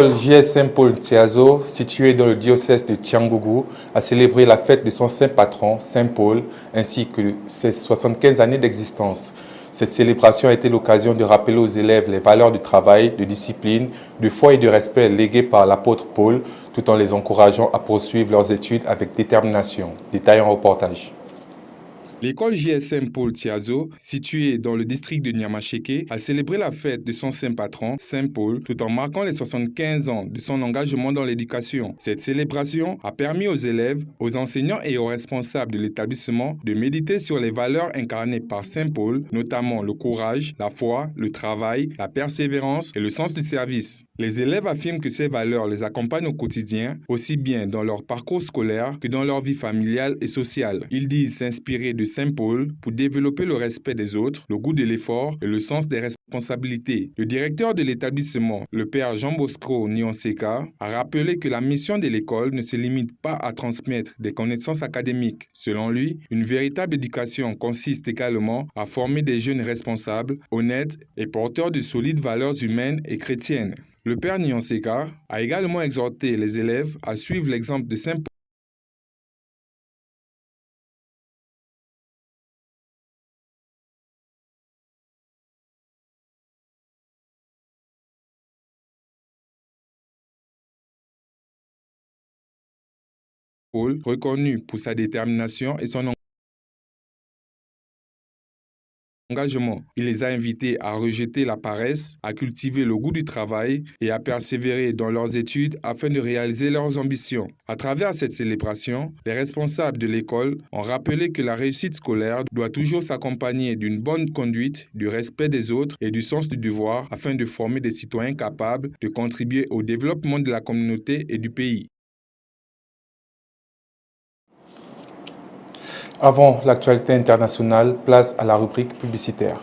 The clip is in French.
L'école JS Saint-Paul Tiazo, située dans le diocèse de Tiangougou, a célébré la fête de son saint patron, Saint Paul, ainsi que ses 75 années d'existence. Cette célébration a été l'occasion de rappeler aux élèves les valeurs du travail, de discipline, de foi et de respect léguées par l'apôtre Paul, tout en les encourageant à poursuivre leurs études avec détermination. Détail en reportage. L'école JSM Paul Tiazo, située dans le district de Niamacheke, a célébré la fête de son saint patron, Saint Paul, tout en marquant les 75 ans de son engagement dans l'éducation. Cette célébration a permis aux élèves, aux enseignants et aux responsables de l'établissement de méditer sur les valeurs incarnées par Saint Paul, notamment le courage, la foi, le travail, la persévérance et le sens du service. Les élèves affirment que ces valeurs les accompagnent au quotidien, aussi bien dans leur parcours scolaire que dans leur vie familiale et sociale. Ils disent s'inspirer de Saint Paul pour développer le respect des autres, le goût de l'effort et le sens des responsabilités. Le directeur de l'établissement, le père Jean Bosco Nyonseka, a rappelé que la mission de l'école ne se limite pas à transmettre des connaissances académiques. Selon lui, une véritable éducation consiste également à former des jeunes responsables, honnêtes et porteurs de solides valeurs humaines et chrétiennes. Le père Nyonseka a également exhorté les élèves à suivre l'exemple de Saint Paul, reconnu pour sa détermination et son engagement. Il les a invités à rejeter la paresse, à cultiver le goût du travail et à persévérer dans leurs études afin de réaliser leurs ambitions. À travers cette célébration, les responsables de l'école ont rappelé que la réussite scolaire doit toujours s'accompagner d'une bonne conduite, du respect des autres et du sens du devoir afin de former des citoyens capables de contribuer au développement de la communauté et du pays. Avant l'actualité internationale, place à la rubrique publicitaire.